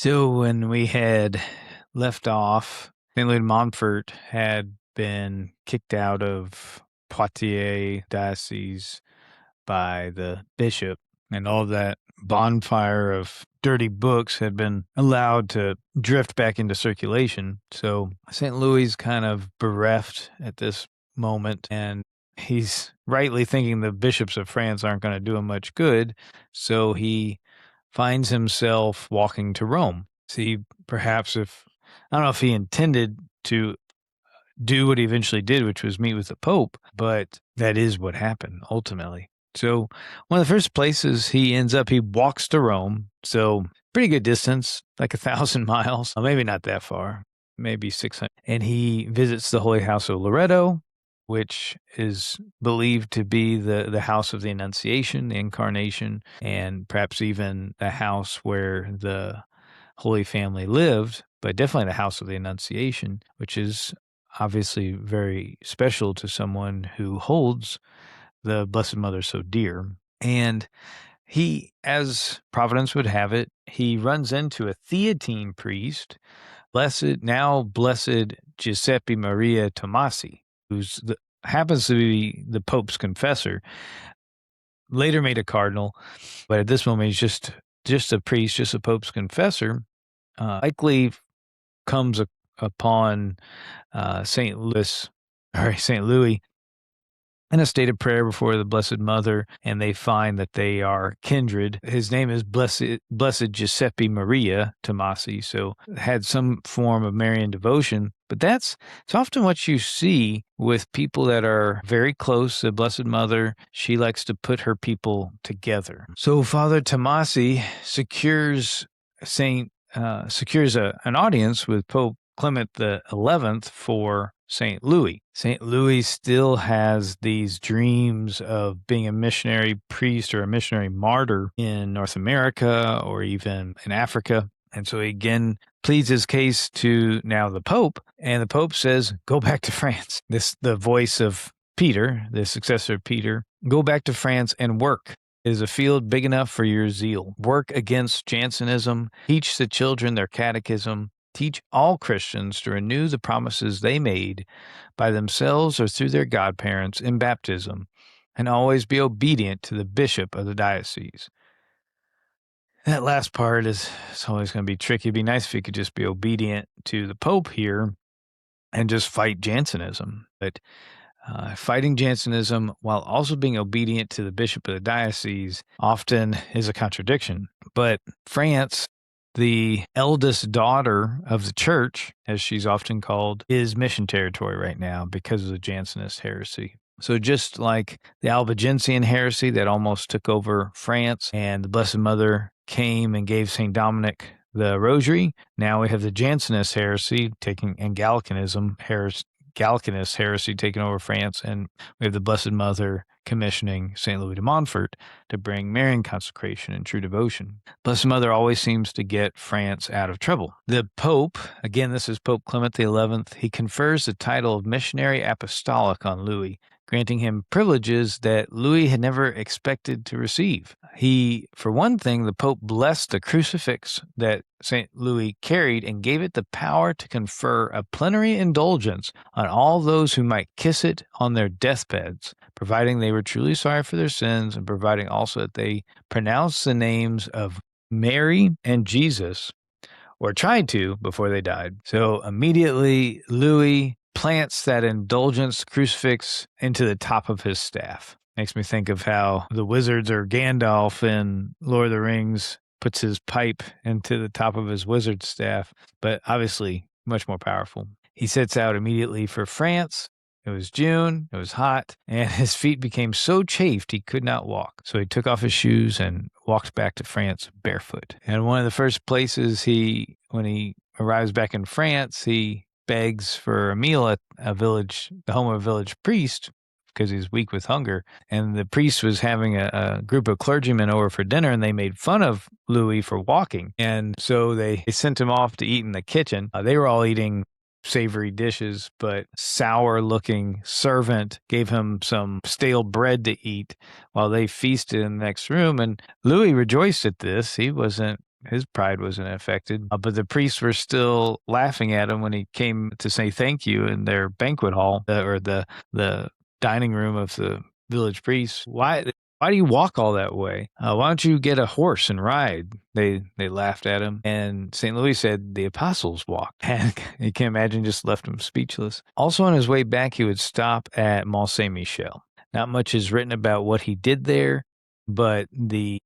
So when we had left off, St. Louis de Montfort had been kicked out of Poitiers diocese by the bishop, and all that bonfire of dirty books had been allowed to drift back into circulation. So St. Louis is kind of bereft at this moment, and he's rightly thinking the bishops of France aren't going to do him much good. So he finds himself walking to Rome. See, perhaps I don't know if he intended to do what he eventually did, which was meet with the Pope, but that is what happened ultimately. So one of the first places he ends up, he walks to Rome. So pretty good distance, like 1,000 miles, maybe not that far, maybe 600. And he visits the Holy House of Loreto, which is believed to be the house of the Annunciation, the Incarnation, and perhaps even the house where the Holy Family lived, but definitely the house of the Annunciation, which is obviously very special to someone who holds the Blessed Mother so dear. And he, as Providence would have it, he runs into a Theatine priest, blessed Giuseppe Maria Tomasi, who's happens to be the Pope's confessor, later made a cardinal, but at this moment he's just a priest, just a Pope's confessor. Likely comes upon St. Louis in a state of prayer before the Blessed Mother, and they find that they are kindred. His name is Blessed Giuseppe Maria Tomasi, so had some form of Marian devotion. But it's often what you see with people that are very close to the Blessed Mother. She likes to put her people together. So Father Tomasi secures an audience with Pope Clement XI for St. Louis. St. Louis still has these dreams of being a missionary priest or a missionary martyr in North America or even in Africa. And so he again pleads his case to now the Pope, and the Pope says, go back to France. The voice of Peter, the successor of Peter, go back to France and work. It is a field big enough for your zeal. Work against Jansenism, teach the children their catechism, teach all Christians to renew the promises they made by themselves or through their godparents in baptism, and always be obedient to the bishop of the diocese. That last part is always going to be tricky. It'd be nice if you could just be obedient to the Pope here and just fight Jansenism. But fighting Jansenism while also being obedient to the bishop of the diocese often is a contradiction. But France, the eldest daughter of the church, as she's often called, is mission territory right now because of the Jansenist heresy. So just like the Albigensian heresy that almost took over France, and the Blessed Mother came and gave St. Dominic the rosary, now we have the Jansenist heresy and Gallicanist heresy taking over France, and we have the Blessed Mother commissioning St. Louis de Montfort to bring Marian consecration and true devotion. Blessed Mother always seems to get France out of trouble. The Pope, again, this is Pope Clement XI, he confers the title of Missionary Apostolic on Louis, granting him privileges that Louis had never expected to receive. For one thing, the Pope blessed the crucifix that St. Louis carried and gave it the power to confer a plenary indulgence on all those who might kiss it on their deathbeds, providing they were truly sorry for their sins, and providing also that they pronounced the names of Mary and Jesus, or tried to before they died. So immediately, Louis plants that indulgence crucifix into the top of his staff. Makes me think of how the wizards, or Gandalf in Lord of the Rings, puts his pipe into the top of his wizard staff, but obviously much more powerful. He sets out immediately for France. It was June, it was hot, and his feet became so chafed he could not walk. So he took off his shoes and walked back to France barefoot. And one of the first places when he arrives back in France, he begs for a meal at the home of a village priest, because he's weak with hunger. And the priest was having a group of clergymen over for dinner, and they made fun of Louis for walking. And so they sent him off to eat in the kitchen. They were all eating savory dishes, but sour-looking servant gave him some stale bread to eat while they feasted in the next room. And Louis rejoiced at this. He wasn't his pride wasn't affected. But the priests were still laughing at him when he came to say thank you in their banquet hall, or the dining room of the village priests. Why do you walk all that way? Why don't you get a horse and ride? They laughed at him. And St. Louis said the apostles walked. And you can imagine, just left him speechless. Also on his way back, he would stop at Mont Saint-Michel. Not much is written about what he did there, but the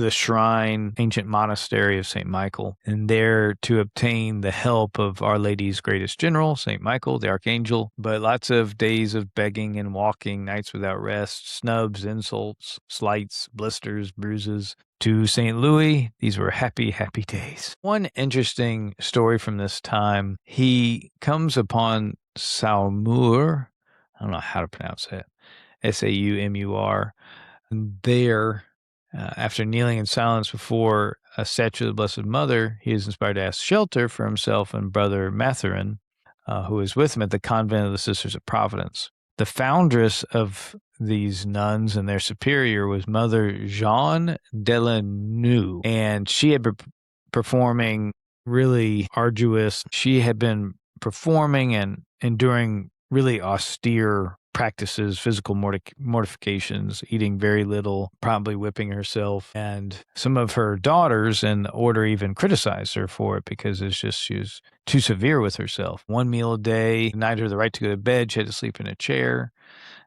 shrine, ancient monastery of St. Michael, and there to obtain the help of Our Lady's greatest general, St. Michael, the Archangel. But lots of days of begging and walking, nights without rest, snubs, insults, slights, blisters, bruises. To St. Louis, these were happy, happy days. One interesting story from this time, he comes upon Saumur, I don't know how to pronounce it, Saumur, there. After kneeling in silence before a statue of the Blessed Mother, he is inspired to ask shelter for himself and brother Mathurin, who is with him at the convent of the Sisters of Providence. The foundress of these nuns and their superior was Mother Jeanne Delanue, and she had been performing really arduous. She had been performing and enduring really austere practices, physical mortifications, eating very little, probably whipping herself. And some of her daughters in the order even criticized her for it because she was too severe with herself. One meal a day, denied her the right to go to bed. She had to sleep in a chair,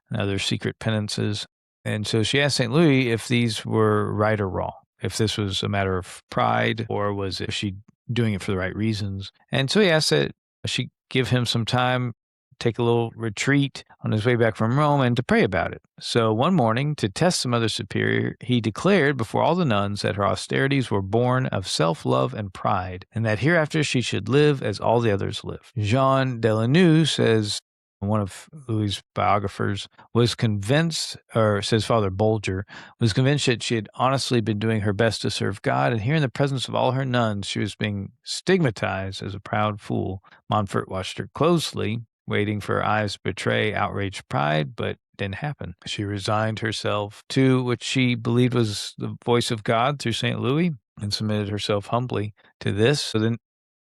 and other secret penances. And so she asked St. Louis if these were right or wrong, if this was a matter of pride or was she doing it for the right reasons. And so he asked that she give him some time, take a little retreat on his way back from Rome, and to pray about it. So one morning, to test the Mother Superior, he declared before all the nuns that her austerities were born of self-love and pride, and that hereafter she should live as all the others live. Jean Delanue says, one of Louis' biographers, was convinced, or says Father Bolger, was convinced that she had honestly been doing her best to serve God, and here in the presence of all her nuns, she was being stigmatized as a proud fool. Montfort watched her closely, waiting for her eyes to betray outraged pride, but it didn't happen. She resigned herself to what she believed was the voice of God through St. Louis and submitted herself humbly to this. So then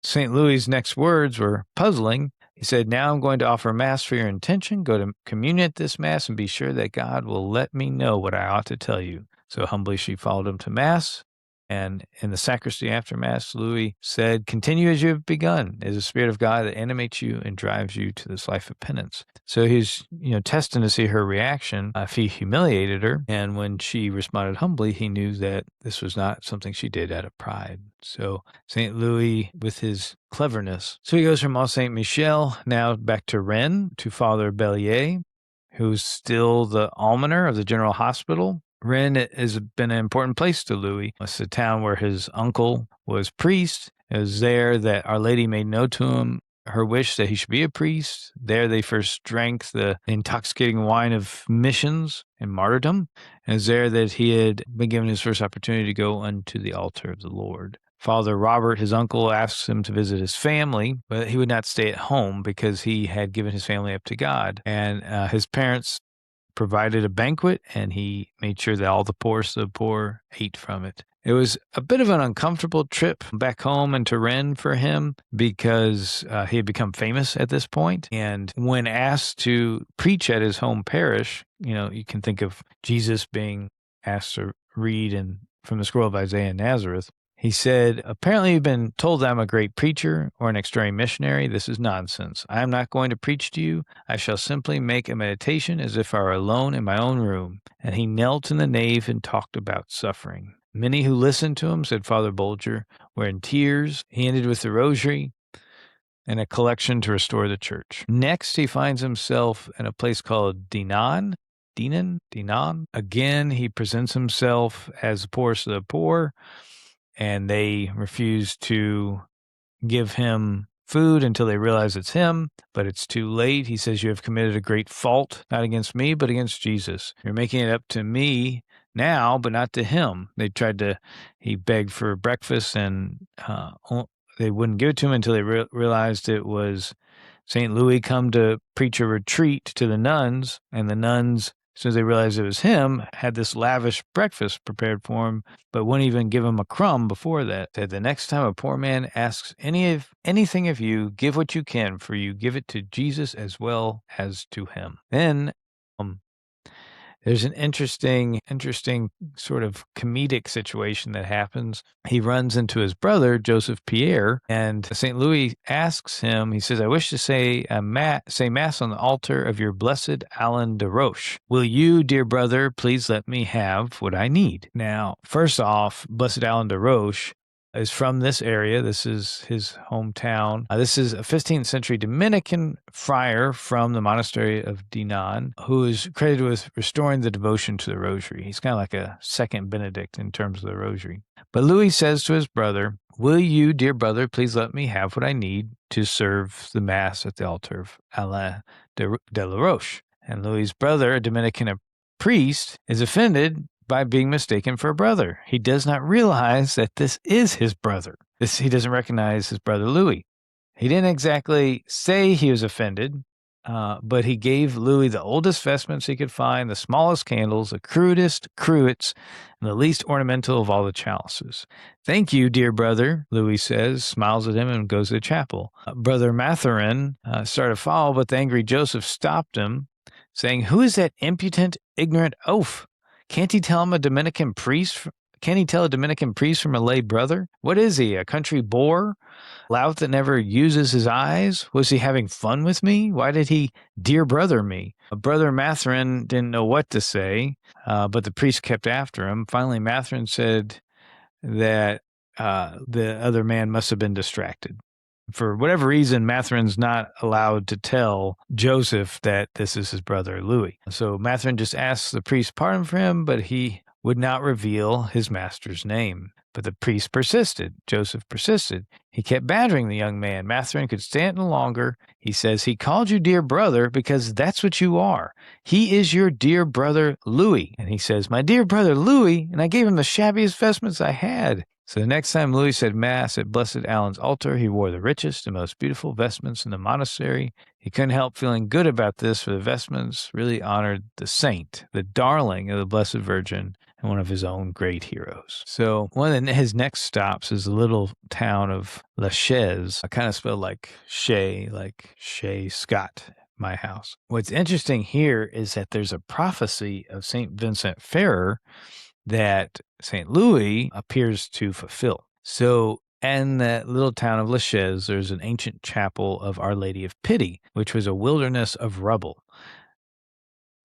St. Louis' next words were puzzling. He said, "Now I'm going to offer Mass for your intention. Go to communion at this Mass and be sure that God will let me know what I ought to tell you." So humbly she followed him to Mass. And in the sacristy after Mass, Louis said, "Continue as you have begun. It is the Spirit of God that animates you and drives you to this life of penance." So he's, testing to see her reaction if he humiliated her. And when she responded humbly, he knew that this was not something she did out of pride. So St. Louis, with his cleverness. So he goes from Mont Saint-Michel now back to Rennes to Father Bellier, who's still the almoner of the General Hospital. Rennes has been an important place to Louis. It's a town where his uncle was priest. It was there that Our Lady made known to him her wish that he should be a priest. There they first drank the intoxicating wine of missions and martyrdom. And it was there that he had been given his first opportunity to go unto the altar of the Lord. Father Robert, his uncle, asks him to visit his family, but he would not stay at home because he had given his family up to God. And his parents provided a banquet, and he made sure that all the poorest of the poor ate from it. It was a bit of an uncomfortable trip back home into Rennes for him because he had become famous at this point. And when asked to preach at his home parish, you can think of Jesus being asked to read from the scroll of Isaiah in Nazareth. He said, "Apparently you've been told I'm a great preacher or an extraordinary missionary. This is nonsense. I am not going to preach to you. I shall simply make a meditation as if I were alone in my own room." And he knelt in the nave and talked about suffering. Many who listened to him, said Father Bolger, were in tears. He ended with the rosary and a collection to restore the church. Next, he finds himself in a place called Dinan. Again, he presents himself as the poorest of the poor, and they refuse to give him food until they realize it's him, but it's too late. He says, "You have committed a great fault, not against me, but against Jesus. You're making it up to me now, but not to him." He begged for breakfast, and they wouldn't give it to him until they realized it was St. Louis come to preach a retreat to the nuns, and the nuns as soon as they realized it was him, had this lavish breakfast prepared for him, but wouldn't even give him a crumb before that. Said, the next time a poor man asks anything of you, give what you can, for you give it to Jesus as well as to him. Then there's an interesting sort of comedic situation that happens. He runs into his brother, Joseph Pierre, and St. Louis asks him, he says, I wish to say Mass on the altar of your blessed Alain de Roche. Will you, dear brother, please let me have what I need? Now, first off, blessed Alain de Roche is from this area. This is his hometown. This is a 15th century Dominican friar from the monastery of Dinan, who is credited with restoring the devotion to the rosary. He's kind of like a second Benedict in terms of the rosary. But Louis says to his brother, will you, dear brother, please let me have what I need to serve the Mass at the altar of Alain de la Roche? And Louis's brother, a Dominican priest, is offended by being mistaken for a brother. He does not realize that this is his brother. He doesn't recognize his brother Louis. He didn't exactly say he was offended, but he gave Louis the oldest vestments he could find, the smallest candles, the crudest cruets, and the least ornamental of all the chalices. Thank you, dear brother, Louis says, smiles at him, and goes to the chapel. Brother Mathurin started to follow, but the angry Joseph stopped him, saying, who is that impudent, ignorant oaf? Can't he tell a Dominican priest? Can he tell a Dominican priest from a lay brother? What is he, a country boor? Lout that never uses his eyes? Was he having fun with me? Why did he dear brother me? Brother Mathurin didn't know what to say, but the priest kept after him. Finally, Mathurin said that the other man must have been distracted. For whatever reason, Mathurin's not allowed to tell Joseph that this is his brother Louis. So Mathurin just asks the priest pardon for him, but he would not reveal his master's name. But the priest persisted. Joseph persisted. He kept badgering the young man. Mathurin could stand no longer. He says, he called you dear brother because that's what you are. He is your dear brother Louis. And he says, my dear brother Louis, and I gave him the shabbiest vestments I had. So the next time Louis said Mass at Blessed Alain's altar, he wore the richest and most beautiful vestments in the monastery. He couldn't help feeling good about this, for the vestments really honored the saint, the darling of the Blessed Virgin, and one of his own great heroes. So one of his next stops is the little town of La Chaise, kind of spelled like Shay Scott, my house. What's interesting here is that there's a prophecy of St. Vincent Ferrer that St. Louis appears to fulfill. So in that little town of La Chaise, there's an ancient chapel of Our Lady of Pity, which was a wilderness of rubble.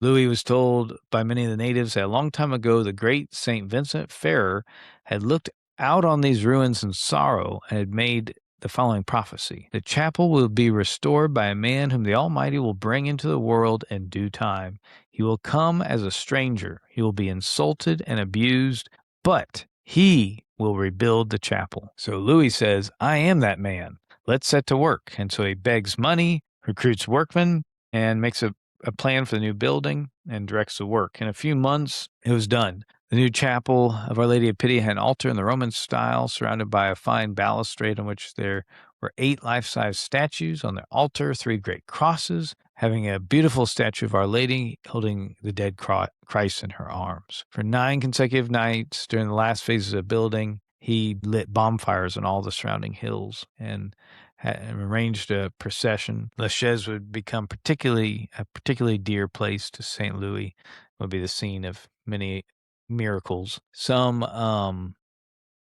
Louis was told by many of the natives that a long time ago, the great St. Vincent Ferrer had looked out on these ruins in sorrow and had made the following prophecy. The chapel will be restored by a man whom the Almighty will bring into the world in due time. He will come as a stranger. He will be insulted and abused, but he will rebuild the chapel. So Louis says, I am that man. Let's set to work. And so he begs money, recruits workmen, and makes a plan for the new building and directs the work. In a few months, it was done. The new chapel of Our Lady of Pity had an altar in the Roman style, surrounded by a fine balustrade on which there were 8 life-size statues. On the altar, 3 great crosses, having a beautiful statue of Our Lady holding the dead Christ in her arms. For 9 consecutive nights during the last phases of building, he lit bonfires on all the surrounding hills and arranged a procession. La Chaise would become a particularly dear place to St. Louis. It would be the scene of many miracles. Some of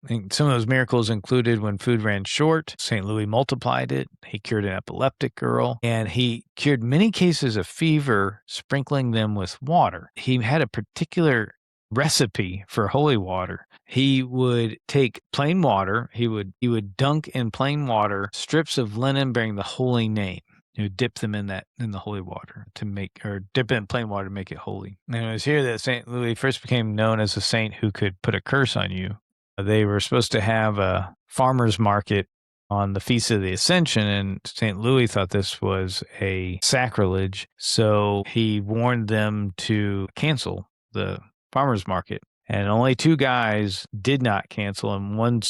those miracles included when food ran short, St. Louis multiplied it. He cured an epileptic girl, and he cured many cases of fever, sprinkling them with water. He had a particular recipe for holy water. He would take plain water. He would dunk in plain water strips of linen bearing the holy name. You would dip them in the holy water dip it in plain water to make it holy. And it was here that St. Louis first became known as a saint who could put a curse on you. They were supposed to have a farmer's market on the Feast of the Ascension, and St. Louis thought this was a sacrilege, so he warned them to cancel the farmer's market. And only 2 guys did not cancel, and one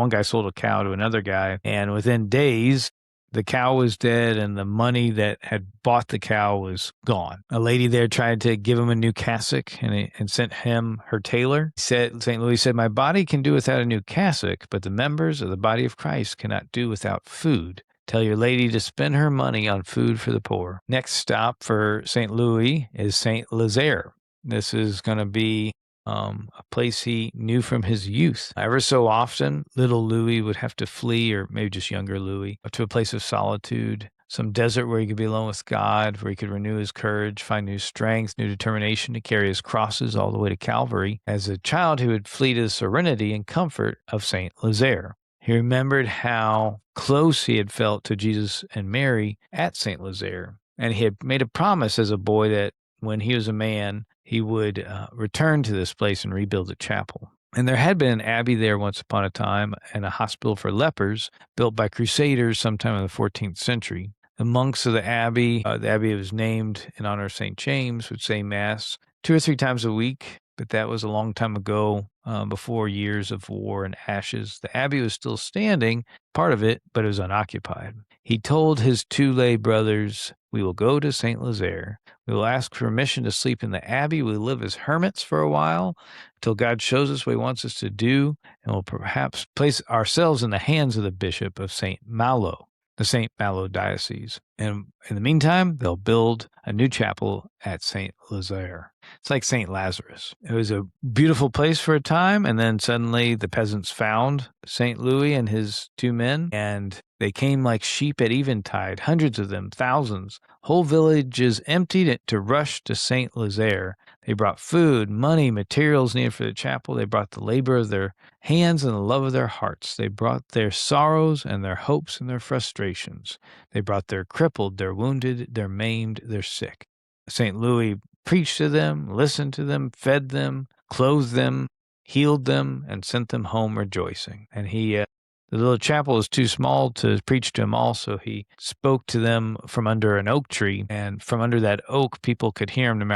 guy sold a cow to another guy, and within days, The cow was dead, and the money that had bought the cow was gone. A lady there tried to give him a new cassock and sent him her tailor. St. Louis said, "My body can do without a new cassock, but the members of the body of Christ cannot do without food. Tell your lady to spend her money on food for the poor." Next stop for St. Louis is St. Lazare. This is going to be a place he knew from his youth. Ever so often, little Louis would have to flee, or maybe just younger Louis, to a place of solitude, some desert where he could be alone with God, where he could renew his courage, find new strength, new determination to carry his crosses all the way to Calvary. As a child, he would flee to the serenity and comfort of St. Lazare. He remembered how close he had felt to Jesus and Mary at St. Lazare, and he had made a promise as a boy that when he was a man, he would return to this place and rebuild a chapel. And there had been an abbey there once upon a time, and a hospital for lepers built by crusaders sometime in the 14th century. The monks of the abbey was named in honor of St. James, would say Mass 2 or 3 times a week, but that was a long time ago, before years of war and ashes. The abbey was still standing, part of it, but it was unoccupied. He told his 2 lay brothers, "We will go to St. Lazare. We will ask permission to sleep in the abbey. We'll live as hermits for a while until God shows us what he wants us to do, and we'll perhaps place ourselves in the hands of the bishop of St. Malo, the St. Malo diocese. And in the meantime, they'll build a new chapel at St. Lazare." It's like St. Lazarus. It was a beautiful place for a time, and then suddenly the peasants found St. Louis and his 2 men, and they came like sheep at eventide, hundreds of them, thousands. Whole villages emptied it to rush to St. Lazare. They brought food, money, materials needed for the chapel. They brought the labor of their hands and the love of their hearts. They brought their sorrows and their hopes and their frustrations. They brought their crippled, their wounded, their maimed, their sick. St. Louis preached to them, listened to them, fed them, clothed them, healed them, and sent them home rejoicing. And the little chapel was too small to preach to them all, so he spoke to them from under an oak tree, and from under that oak, people could hear him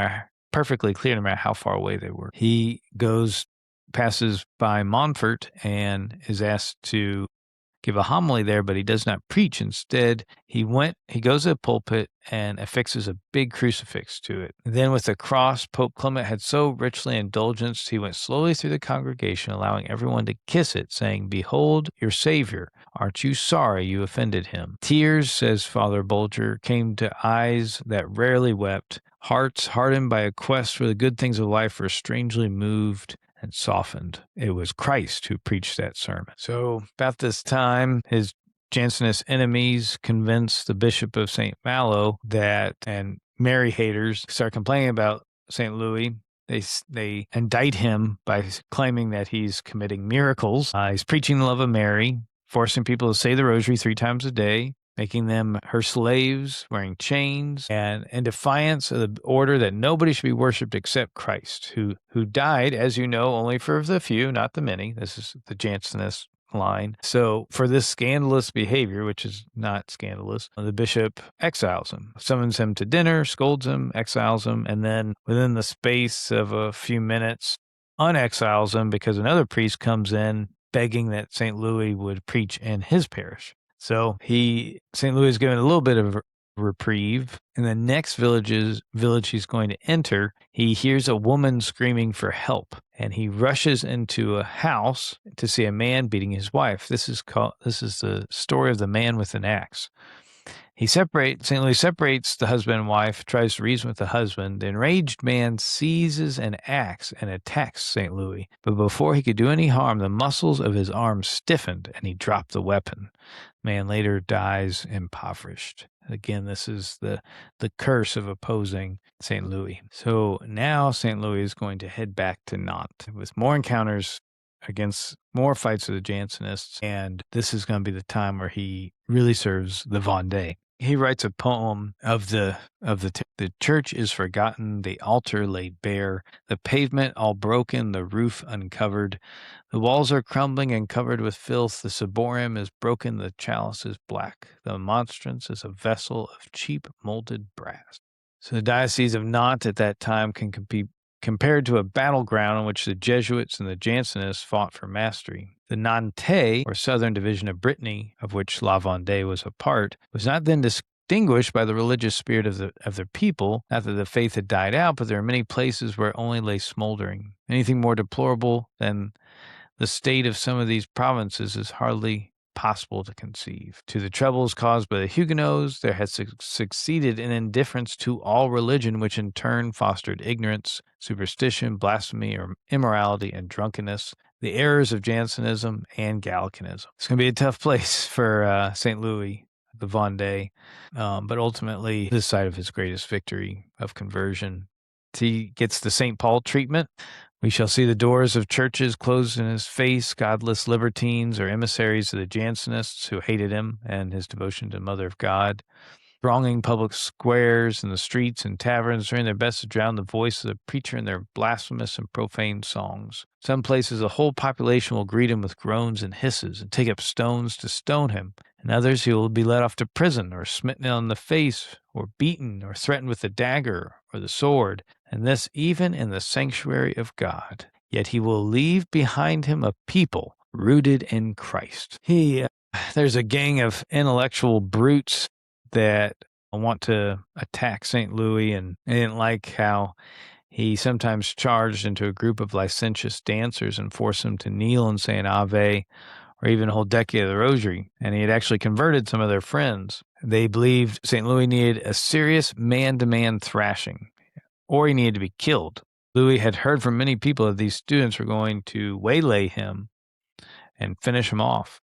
perfectly clear, no matter how far away they were. He passes by Montfort, and is asked to give a homily there, but he does not preach. Instead, he goes to the pulpit and affixes a big crucifix to it. And then with the cross, Pope Clement had so richly indulgenced, he went slowly through the congregation, allowing everyone to kiss it, saying, "Behold your Savior. Aren't you sorry you offended him?" Tears, says Father Bolger, came to eyes that rarely wept. Hearts hardened by a quest for the good things of life were strangely moved and softened. It was Christ who preached that sermon. So about this time, his Jansenist enemies convinced the Bishop of St. Malo and Mary haters start complaining about St. Louis. They indict him by claiming that he's committing miracles. He's preaching the love of Mary, forcing people to say the rosary 3 times a day, making them her slaves, wearing chains, and in defiance of the order that nobody should be worshipped except Christ, who died, as you know, only for the few, not the many. This is the Jansenist line. So for this scandalous behavior, which is not scandalous, the bishop exiles him, summons him to dinner, scolds him, exiles him, and then within the space of a few minutes, unexiles him because another priest comes in begging that St. Louis would preach in his parish. So St. Louis is given a little bit of reprieve. In the next village he's going to enter, he hears a woman screaming for help, and he rushes into a house to see a man beating his wife. This is the story of the man with an axe. St. Louis separates the husband and wife, tries to reason with the husband. The enraged man seizes an axe and attacks St. Louis. But before he could do any harm, the muscles of his arms stiffened and he dropped the weapon. Man later dies impoverished. Again, this is the curse of opposing St. Louis. So now St. Louis is going to head back to Nantes with more encounters against more fights with the Jansenists, and this is going to be the time where he really serves the Vendée. He writes a poem of the church is forgotten, the altar laid bare, the pavement all broken, the roof uncovered. The walls are crumbling and covered with filth. The ciborium is broken, the chalice is black. The monstrance is a vessel of cheap molded brass. So the Diocese of Nantes at that time can be compared to a battleground in which the Jesuits and the Jansenists fought for mastery. The Nantes, or southern division of Brittany, of which La Vendée was a part, was not then distinguished by the religious spirit of their people. Not that the faith had died out, but there are many places where it only lay smoldering. Anything more deplorable than the state of some of these provinces is hardly possible to conceive. To the troubles caused by the Huguenots, there had succeeded an indifference to all religion, which in turn fostered ignorance, superstition, blasphemy, or immorality, and drunkenness, the errors of Jansenism and Gallicanism. It's going to be a tough place for St. Louis, the Vendée, but ultimately this side of his greatest victory of conversion. He gets the St. Paul treatment. We shall see the doors of churches closed in his face, godless libertines or emissaries of the Jansenists who hated him and his devotion to Mother of God, thronging public squares and the streets and taverns, doing their best to drown the voice of the preacher in their blasphemous and profane songs. Some places the whole population will greet him with groans and hisses and take up stones to stone him. In others he will be led off to prison or smitten on the face or beaten or threatened with the dagger or the sword, and this even in the sanctuary of God. Yet he will leave behind him a people rooted in Christ. There's a gang of intellectual brutes that want to attack St. Louis, and they didn't like how he sometimes charged into a group of licentious dancers and forced them to kneel and say an Ave or even a whole decade of the Rosary, and he had actually converted some of their friends. They believed St. Louis needed a serious man-to-man thrashing, or he needed to be killed. Louis had heard from many people that these students were going to waylay him and finish him off.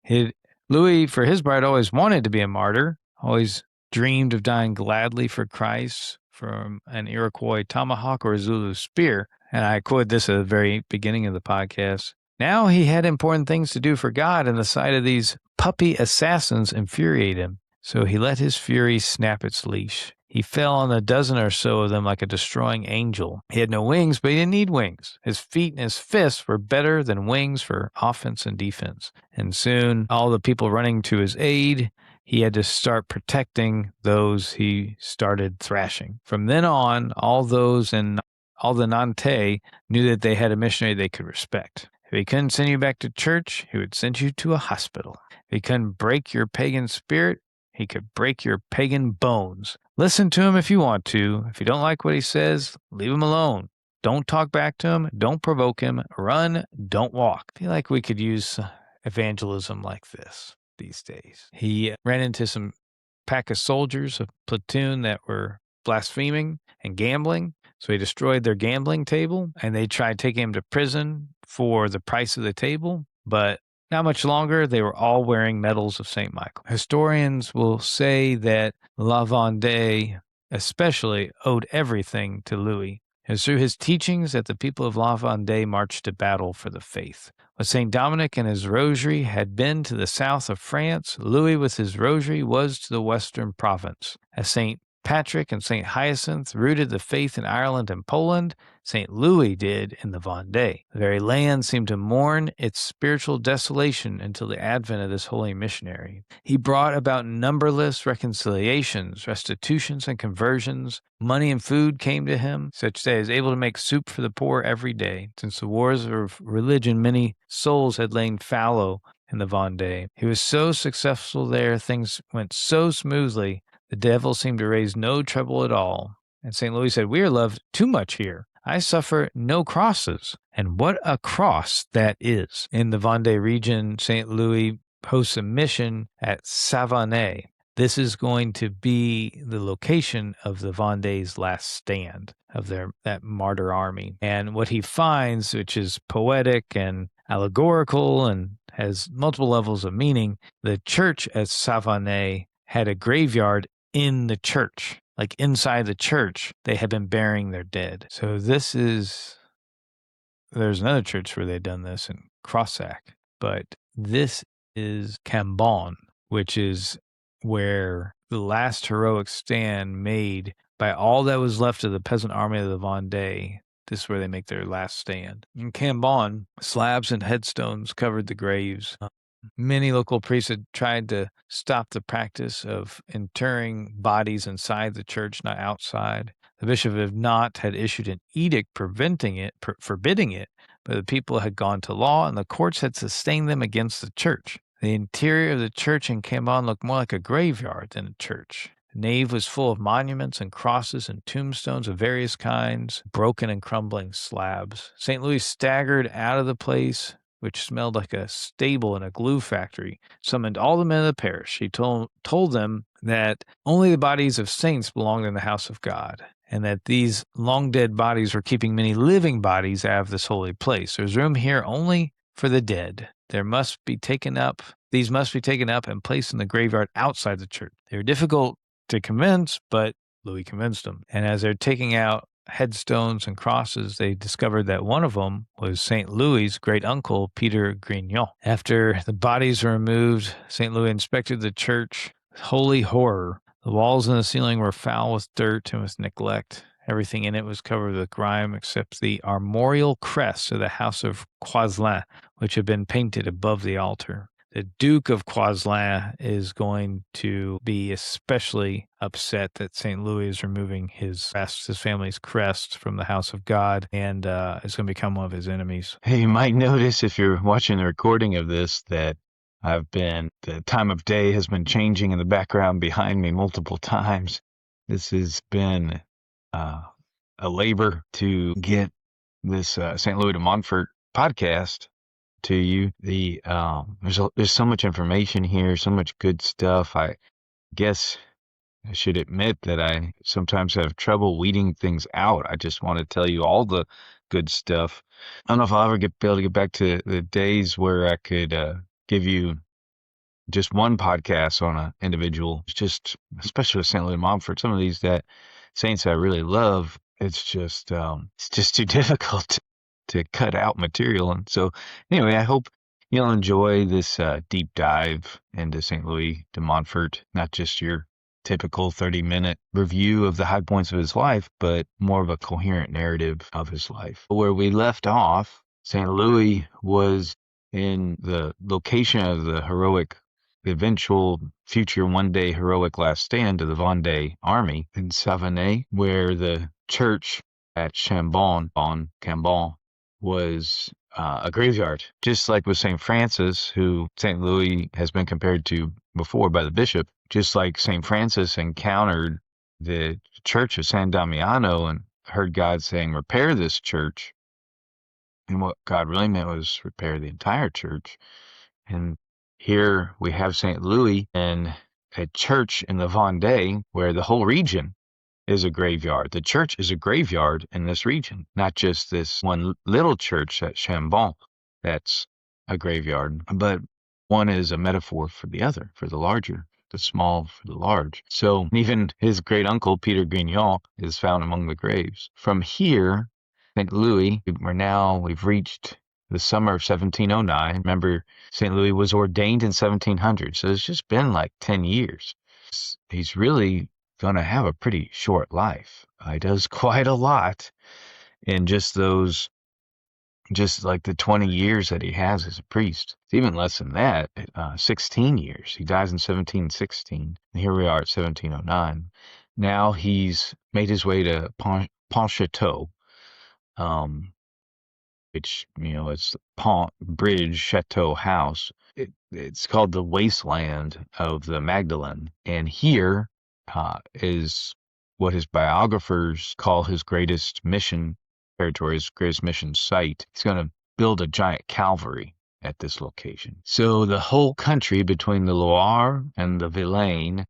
Louis, for his part, always wanted to be a martyr, always dreamed of dying gladly for Christ from an Iroquois tomahawk or a Zulu spear, and I quote this at the very beginning of the podcast. Now he had important things to do for God, and the sight of these puppy assassins infuriated him. So he let his fury snap its leash. He fell on a dozen or so of them like a destroying angel. He had no wings, but he didn't need wings. His feet and his fists were better than wings for offense and defense. And soon, all the people running to his aid, he had to start protecting those he started thrashing. From then on, all the Nantais knew that they had a missionary they could respect. If he couldn't send you back to church, he would send you to a hospital. If he couldn't break your pagan spirit, he could break your pagan bones. Listen to him if you want to. If you don't like what he says, leave him alone. Don't talk back to him. Don't provoke him. Run. Don't walk. I feel like we could use evangelism like this these days. He ran into some pack of soldiers, a platoon that were blaspheming and gambling. So he destroyed their gambling table, and they tried taking him to prison for the price of the table. But not much longer, they were all wearing medals of St. Michael. Historians will say that La Vendée especially owed everything to Louis. It was through his teachings that the people of La Vendée marched to battle for the faith. What St. Dominic and his rosary had been to the south of France, Louis with his rosary was to the western province. As St. Patrick and St. Hyacinth rooted the faith in Ireland and Poland, St. Louis did in the Vendée. The very land seemed to mourn its spiritual desolation until the advent of this holy missionary. He brought about numberless reconciliations, restitutions, and conversions. Money and food came to him, such that he was able to make soup for the poor every day. Since the wars of religion, many souls had lain fallow in the Vendée. He was so successful there, things went so smoothly, the devil seemed to raise no trouble at all. And St. Louis said, "We are loved too much here. I suffer no crosses." And what a cross that is. In the Vendée region, St. Louis hosts a mission at Savonay. This is going to be the location of the Vendée's last stand of that martyr army. And what he finds, which is poetic and allegorical and has multiple levels of meaning, the church at Savonay had a graveyard in the church. Like inside the church, they had been burying their dead. So there's another church where they've done this in Crossac, but this is Cambon, which is where the last heroic stand made by all that was left of the peasant army of the Vendée. This is where they make their last stand. In Cambon, slabs and headstones covered the graves. Many local priests had tried to stop the practice of interring bodies inside the church, not outside. The Bishop of Nantes had issued an edict forbidding it, but the people had gone to law, and the courts had sustained them against the church. The interior of the church in Cambon looked more like a graveyard than a church. The nave was full of monuments and crosses and tombstones of various kinds, broken and crumbling slabs. St. Louis staggered out of the place, which smelled like a stable and a glue factory, summoned all the men of the parish. He told them that only the bodies of saints belonged in the house of God, and that these long-dead bodies were keeping many living bodies out of this holy place. There's room here only for the dead. These must be taken up and placed in the graveyard outside the church. They were difficult to convince, but Louis convinced them. And as they're taking out headstones and crosses, they discovered that one of them was St. Louis's great uncle, Peter Grignon. After the bodies were removed, St. Louis inspected the church. Holy horror. The walls and the ceiling were foul with dirt and with neglect. Everything in it was covered with grime except the armorial crest of the house of Coislin, which had been painted above the altar. The Duke of Coislin is going to be especially upset that St. Louis is removing his family's crest from the house of God, and is going to become one of his enemies. Hey, you might notice if you're watching the recording of this that the time of day has been changing in the background behind me multiple times. This has been a labor to get this St. Louis de Montfort podcast to you. There's so much information here, so much good stuff. I guess I should admit that I sometimes have trouble weeding things out. I just want to tell you all the good stuff. I don't know if I'll ever be able to get back to the days where I could give you just one podcast on an individual. It's just, especially with St. Louis de Montfort, some of these that saints I really love, it's just too difficult to cut out material. And so anyway, I hope you'll enjoy this deep dive into St. Louis de Montfort, not just your typical 30-minute review of the high points of his life, but more of a coherent narrative of his life. Where we left off, St. Louis was in the location of the eventual future one-day heroic last stand of the Vendée army in Savonne, where the church at Cambon was a graveyard, just like with St. Francis, who St. Louis has been compared to before by the bishop. Just like St. Francis encountered the church of San Damiano and heard God saying, repair this church. And what God really meant was repair the entire church. And here we have St. Louis in a church in the Vendée where the whole region is a graveyard. The church is a graveyard in this region, not just this one little church at Chambon that's a graveyard, but one is a metaphor for the other, for the larger, the small for the large. So even his great uncle, Peter Grignon, is found among the graves. From here, St. Louis, we've reached the summer of 1709. Remember, St. Louis was ordained in 1700, so it's just been like 10 years. He's really going to have a pretty short life. He does quite a lot in just like the 20 years that he has as a priest. It's even less than that, 16 years. He dies in 1716. And here we are at 1709. Now he's made his way to Pontchâteau, which, it's Pont Bridge Chateau House. It's called the wasteland of the Magdalene. And here is what his biographers call his greatest mission territory, his greatest mission site. He's going to build a giant Calvary at this location. So the whole country between the Loire and the Vilaine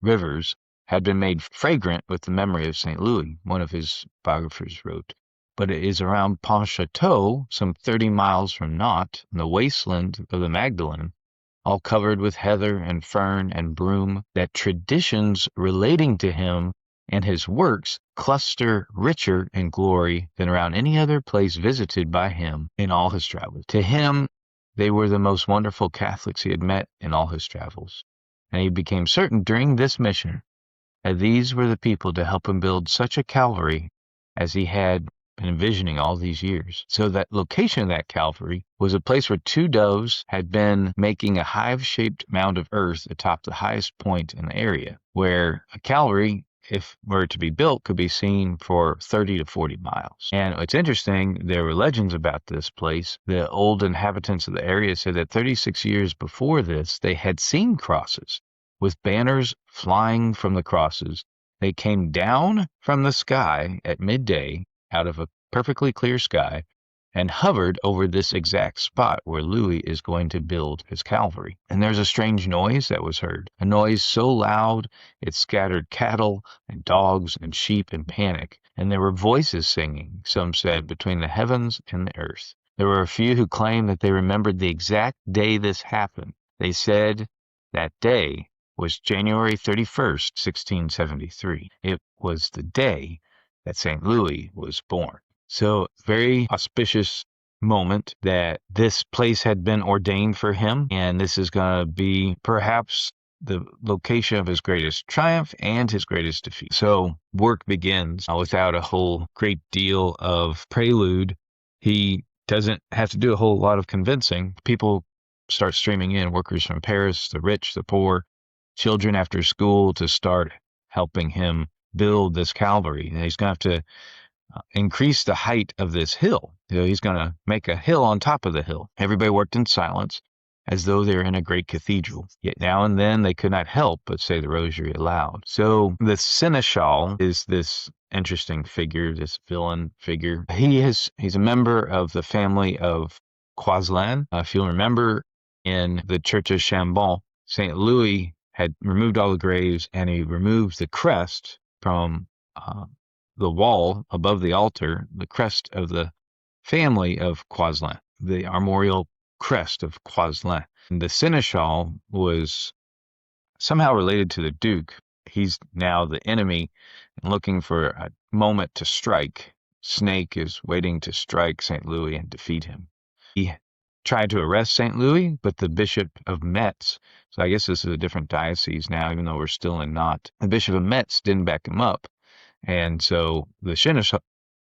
rivers had been made fragrant with the memory of St. Louis, one of his biographers wrote. But it is around Pontchâteau, some 30 miles from Nantes, in the wasteland of the Magdalene, all covered with heather and fern and broom, that traditions relating to him and his works cluster richer in glory than around any other place visited by him in all his travels. To him, they were the most wonderful Catholics he had met in all his travels, and he became certain during this mission that these were the people to help him build such a Calvary as he had been envisioning all these years. So that location of that Calvary was a place where two doves had been making a hive-shaped mound of earth atop the highest point in the area, where a Calvary if were to be built, could be seen for 30 to 40 miles. And it's interesting, there were legends about this place. The old inhabitants of the area said that 36 years before this, they had seen crosses with banners flying from the crosses. They came down from the sky at midday out of a perfectly clear sky and hovered over this exact spot where Louis is going to build his Calvary. And there's a strange noise that was heard, a noise so loud it scattered cattle and dogs and sheep in panic. And there were voices singing, some said, between the heavens and the earth. There were a few who claimed that they remembered the exact day this happened. They said that day was January 31st, 1673. It was the day that St. Louis was born. So very auspicious moment that this place had been ordained for him, and this is going to be perhaps the location of his greatest triumph and his greatest defeat. So work begins without a whole great deal of prelude. He doesn't have to do a whole lot of convincing. People start streaming in, workers from Paris, the rich, the poor, children after school, to start helping him build this Calvary. And he's going to have to increase the height of this hill. He's going to make a hill on top of the hill. Everybody worked in silence, as though they were in a great cathedral. Yet now and then they could not help but say the rosary aloud. So the seneschal is this interesting figure, this villain figure. He's a member of the family of Coislin. If you'll remember, in the Church of Chambon, St. Louis had removed all the graves, and he removed the crest from the wall above the altar, the crest of the family of Coislin, the armorial crest of Coislin. And the seneschal was somehow related to the duke. He's now the enemy and looking for a moment to strike. Snake is waiting to strike St. Louis and defeat him. He tried to arrest St. Louis, but the Bishop of Metz, so I guess this is a different diocese now, even though we're still in Nantes, the Bishop of Metz didn't back him up. And so the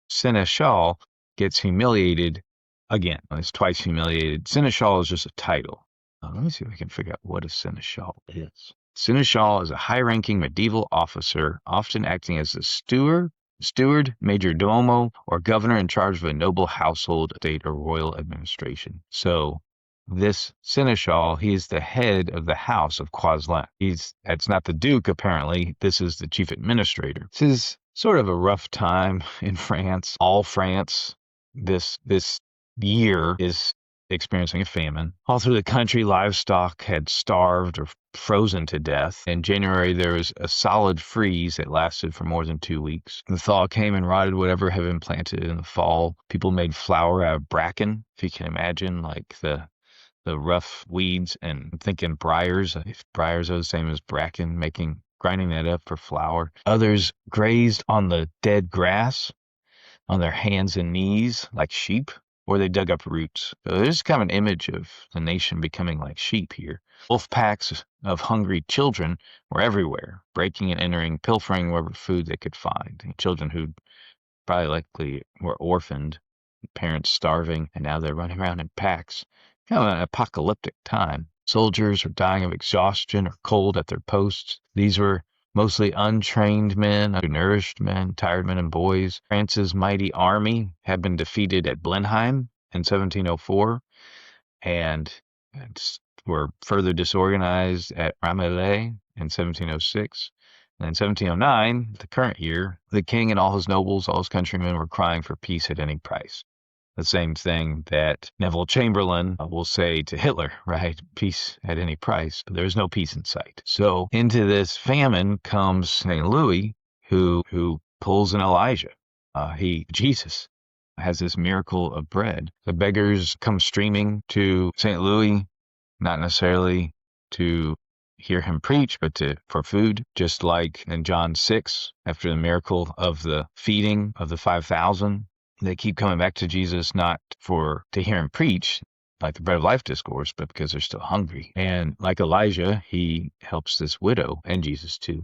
seneschal gets humiliated again. He's twice humiliated. Seneschal is just a title. Let me see if I can figure out what a seneschal is. Seneschal is a high-ranking medieval officer, often acting as a steward, major domo, or governor in charge of a noble household, state, or royal administration. So this seneschal, he is the head of the house of Coislin. That's not the duke, apparently. This is the chief administrator. This is sort of a rough time in France. All France this year is experiencing a famine. All through the country, livestock had starved or frozen to death. In January, there was a solid freeze that lasted for more than 2 weeks. The thaw came and rotted whatever had been planted in the fall. People made flour out of bracken, if you can imagine, like the rough weeds, and I'm thinking briars, if briars are the same as bracken, grinding that up for flour. Others grazed on the dead grass on their hands and knees like sheep, or they dug up roots. So there's kind of an image of the nation becoming like sheep here. Wolf packs of hungry children were everywhere, breaking and entering, pilfering whatever food they could find. Children who probably likely were orphaned, parents starving, and now they're running around in packs. Kind of an apocalyptic time. Soldiers were dying of exhaustion or cold at their posts. These were mostly untrained men, undernourished men, tired men and boys. France's mighty army had been defeated at Blenheim in 1704 and were further disorganized at Ramillies in 1706. And in 1709, the current year, the king and all his nobles, all his countrymen were crying for peace at any price. The same thing that Neville Chamberlain will say to Hitler, right? Peace at any price. But there's no peace in sight. So into this famine comes St. Louis, who pulls an Elijah. Jesus has this miracle of bread. The beggars come streaming to St. Louis, not necessarily to hear him preach, but for food, just like in John 6, after the miracle of the feeding of the 5,000. They keep coming back to Jesus, not to hear him preach, like the bread of life discourse, but because they're still hungry. And like Elijah, he helps this widow, and Jesus too,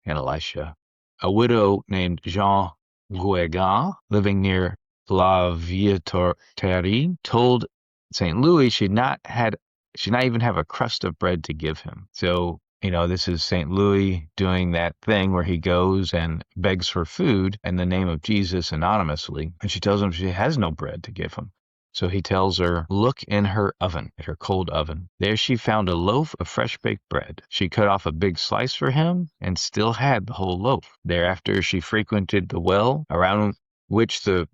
and Elisha. A widow named Jean Guégan, living near La Vieilleterie, told St. Louis she'd not even have a crust of bread to give him. So This is St. Louis doing that thing where he goes and begs for food in the name of Jesus anonymously. And she tells him she has no bread to give him. So he tells her, look in her oven, at her cold oven. There she found a loaf of fresh baked bread. She cut off a big slice for him and still had the whole loaf. Thereafter she frequented the well around which the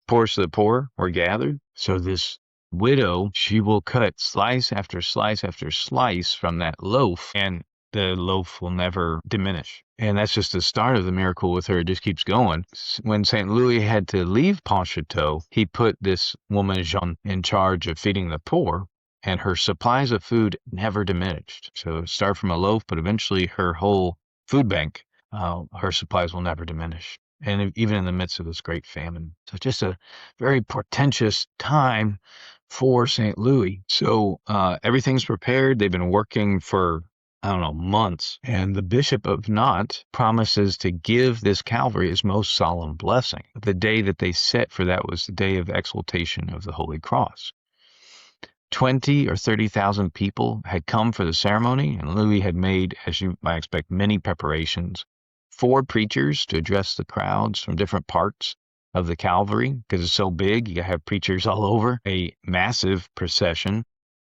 poorest of the poor were gathered. So this widow, she will cut slice after slice after slice from that loaf, and the loaf will never diminish. And that's just the start of the miracle with her. It just keeps going. When St. Louis had to leave Pontchâteau, he put this woman, Jean, in charge of feeding the poor, and her supplies of food never diminished. So start from a loaf, but eventually her whole food bank, her supplies will never diminish. And even in the midst of this great famine. So just a very portentous time for St. Louis. So everything's prepared. They've been working for, I don't know, months. And the Bishop of Nantes promises to give this Calvary his most solemn blessing. The day that they set for that was the day of exaltation of the Holy Cross. 20 or 30,000 people had come for the ceremony, and Louis had made, as you might expect, many preparations. 4 preachers to address the crowds from different parts of the Calvary, because it's so big, you have preachers all over. A massive procession.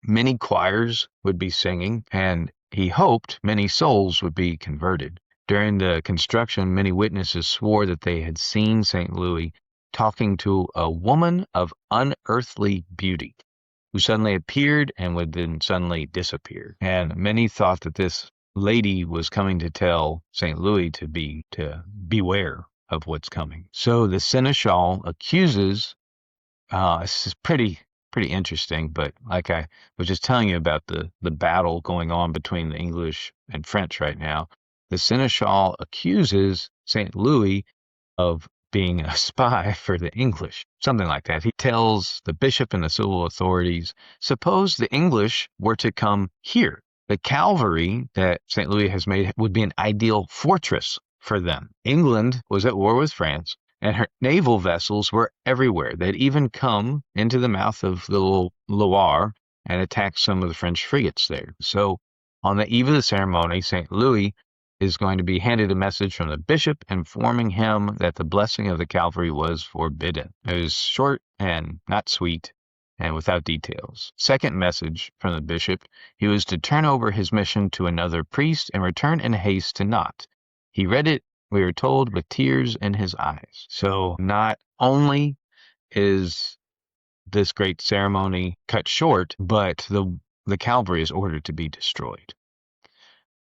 Many choirs would be singing, and he hoped many souls would be converted. During the construction, many witnesses swore that they had seen St. Louis talking to a woman of unearthly beauty, who suddenly appeared and would then suddenly disappear. And many thought that this lady was coming to tell St. Louis to beware of what's coming. So the seneschal accuses, this is pretty interesting, but like I was just telling you about the battle going on between the English and French right now, the seneschal accuses St. Louis of being a spy for the English, something like that. He tells the bishop and the civil authorities, suppose the English were to come here. The Calvary that St. Louis has made would be an ideal fortress for them. England was at war with France, and her naval vessels were everywhere. They'd even come into the mouth of the Loire and attacked some of the French frigates there. So on the eve of the ceremony, St. Louis is going to be handed a message from the bishop informing him that the blessing of the Calvary was forbidden. It was short and not sweet and without details. Second message from the bishop, he was to turn over his mission to another priest and return in haste to Nantes. He read it, we are told, with tears in his eyes. So not only is this great ceremony cut short, but the Calvary is ordered to be destroyed.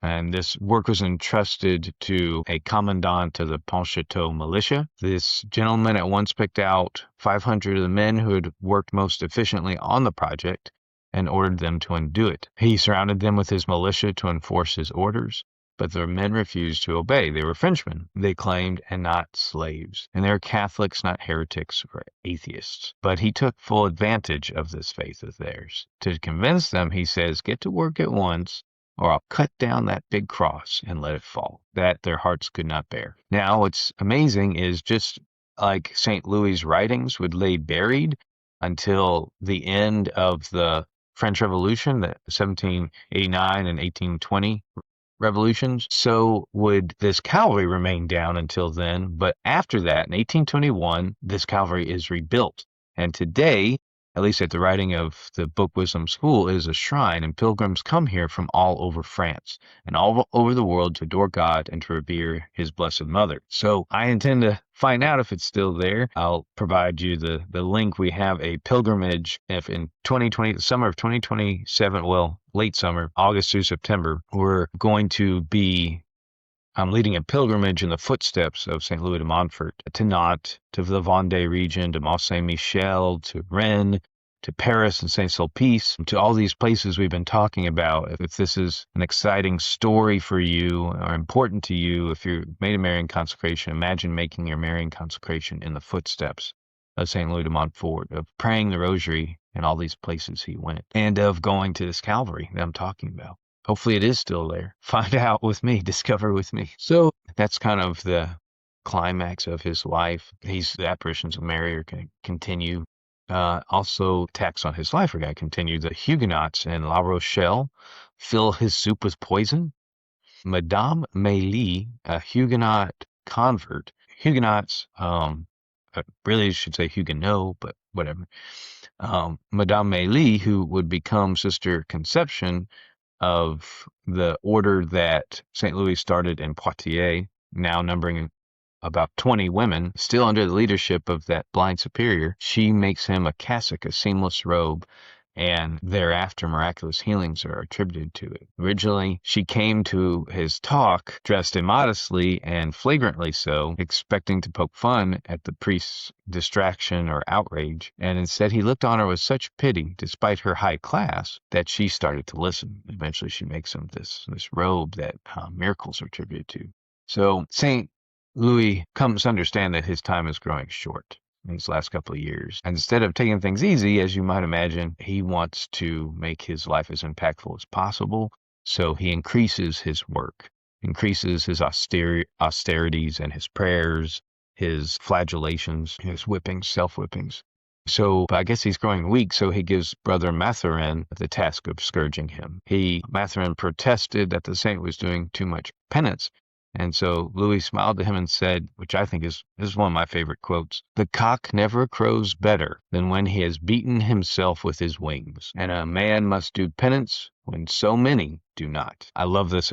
And this work was entrusted to a commandant of the Pontchâteau militia. This gentleman at once picked out 500 of the men who had worked most efficiently on the project and ordered them to undo it. He surrounded them with his militia to enforce his orders, but the men refused to obey. They were Frenchmen, they claimed, and not slaves. And they were Catholics, not heretics or atheists. But he took full advantage of this faith of theirs. To convince them, he says, get to work at once, or I'll cut down that big cross and let it fall, that their hearts could not bear. Now, what's amazing is just like St. Louis' writings would lay buried until the end of the French Revolution, the 1789 and 1820 revolutions, so would this Calvary remain down until then. But after that, in 1821, this Calvary is rebuilt. And today, at least at the writing of the book Wisdom School, is a shrine, and pilgrims come here from all over France and all over the world to adore God and to revere his Blessed Mother. So I intend to find out if it's still there. I'll provide you the link. We have a pilgrimage if in 2020, the summer of 2027, well, late summer, August through September, we're going to be I'm leading a pilgrimage in the footsteps of St. Louis de Montfort to Nantes, to the Vendée region, to Mont Saint-Michel, to Rennes, to Paris and Saint-Sulpice, to all these places we've been talking about. If this is an exciting story for you or important to you, if you've made a Marian consecration, imagine making your Marian consecration in the footsteps of St. Louis de Montfort, of praying the rosary in all these places he went, and of going to this Calvary that I'm talking about. Hopefully it is still there. Find out with me, discover with me. So that's kind of the climax of his life. The apparitions of Mary are going to continue. Also, attacks on his life are going to continue. The Huguenots in La Rochelle fill his soup with poison. Madame Mélie, a Huguenot convert. Huguenots, really should say Huguenot, but whatever. Madame Mélie, who would become Sister Conception of the order that St. Louis started in Poitiers, now numbering about 20 women, still under the leadership of that blind superior. She makes him a cassock, a seamless robe, and thereafter miraculous healings are attributed to it. Originally, she came to his talk dressed immodestly and flagrantly so, expecting to poke fun at the priest's distraction or outrage, and instead he looked on her with such pity, despite her high class, that she started to listen. Eventually she makes him this robe that miracles are attributed to. So St. Louis comes to understand that his time is growing short in these last couple of years. And instead of taking things easy, as you might imagine, he wants to make his life as impactful as possible. So he increases his work, increases his austerities and his prayers, his flagellations, his whippings, self-whippings. So I guess he's growing weak, so he gives Brother Mathurin the task of scourging him. Mathurin protested that the saint was doing too much penance. And so Louis smiled to him and said, which I think is one of my favorite quotes, "The cock never crows better than when he has beaten himself with his wings, and a man must do penance when so many do not." I love this